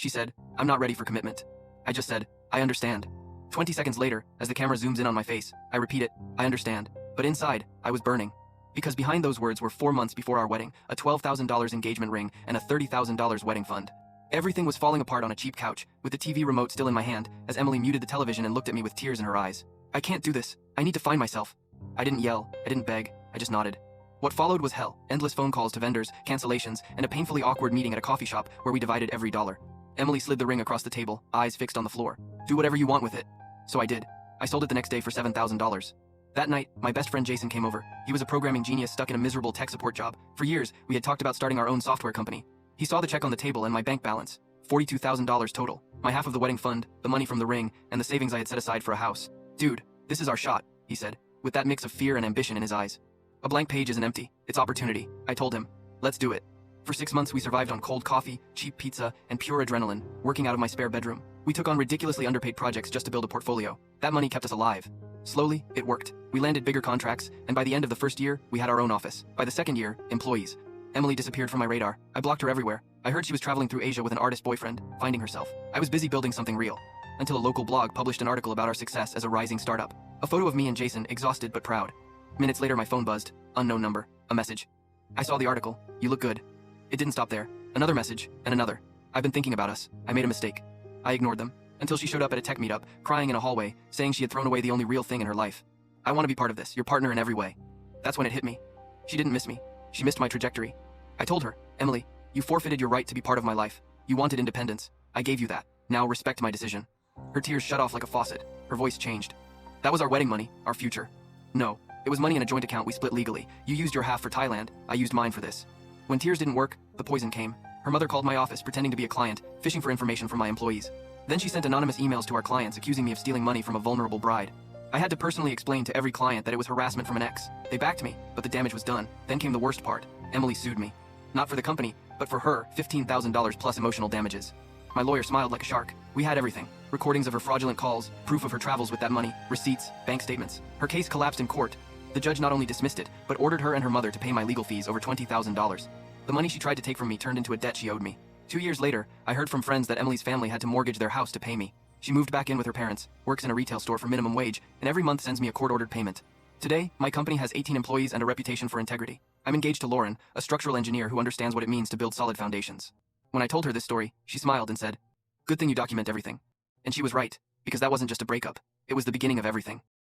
She said, "I'm not ready for commitment." I just said, "I understand." 20 seconds later, as the camera zooms in on my face, I repeat it, "I understand." But inside, I was burning. Because behind those words were 4 months before our wedding, a $12,000 engagement ring, and a $30,000 wedding fund. Everything was falling apart on a cheap couch, with the TV remote still in my hand, as Emily muted the television and looked at me with tears in her eyes. "I can't do this. I need to find myself." I didn't yell, I didn't beg, I just nodded. What followed was hell, endless phone calls to vendors, cancellations, and a painfully awkward meeting at a coffee shop where we divided every dollar. Emily slid the ring across the table, eyes fixed on the floor. "Do whatever you want with it." So I did. I sold it the next day for $7,000. That night, my best friend Jason came over. He was a programming genius stuck in a miserable tech support job. For years, we had talked about starting our own software company. He saw the check on the table and my bank balance. $42,000 total. My half of the wedding fund, the money from the ring, and the savings I had set aside for a house. "Dude, this is our shot," he said, with that mix of fear and ambition in his eyes. "A blank page isn't empty. It's opportunity," I told him. "Let's do it." For 6 months, we survived on cold coffee, cheap pizza, and pure adrenaline, working out of my spare bedroom. We took on ridiculously underpaid projects just to build a portfolio. That money kept us alive. Slowly, it worked. We landed bigger contracts, and by the end of the first year, we had our own office. By the second year, employees. Emily disappeared from my radar. I blocked her everywhere. I heard she was traveling through Asia with an artist boyfriend, finding herself. I was busy building something real. Until a local blog published an article about our success as a rising startup. A photo of me and Jason, exhausted but proud. Minutes later, my phone buzzed. Unknown number. A message. I saw the article. "You look good." It didn't stop there. Another message, and another. "I've been thinking about us. I made a mistake." I ignored them, until she showed up at a tech meetup, crying in a hallway, saying she had thrown away the only real thing in her life. "I want to be part of this, your partner in every way." That's when it hit me. She didn't miss me. She missed my trajectory. I told her, "Emily, you forfeited your right to be part of my life. You wanted independence. I gave you that. Now respect my decision." Her tears shut off like a faucet. Her voice changed. "That was our wedding money, our future." "No, it was money in a joint account we split legally. You used your half for Thailand, I used mine for this." When tears didn't work, the poison came. Her mother called my office pretending to be a client, fishing for information from my employees. Then she sent anonymous emails to our clients accusing me of stealing money from a vulnerable bride. I had to personally explain to every client that it was harassment from an ex. They backed me, but the damage was done. Then came the worst part. Emily sued me. Not for the company, but for her, $15,000 plus emotional damages. My lawyer smiled like a shark. We had everything. Recordings of her fraudulent calls, proof of her travels with that money, receipts, bank statements. Her case collapsed in court. The judge not only dismissed it, but ordered her and her mother to pay my legal fees over $20,000. The money she tried to take from me turned into a debt she owed me. 2 years later, I heard from friends that Emily's family had to mortgage their house to pay me. She moved back in with her parents, works in a retail store for minimum wage, and every month sends me a court-ordered payment. Today, my company has 18 employees and a reputation for integrity. I'm engaged to Lauren, a structural engineer who understands what it means to build solid foundations. When I told her this story, she smiled and said, "Good thing you document everything." And she was right, because that wasn't just a breakup. It was the beginning of everything.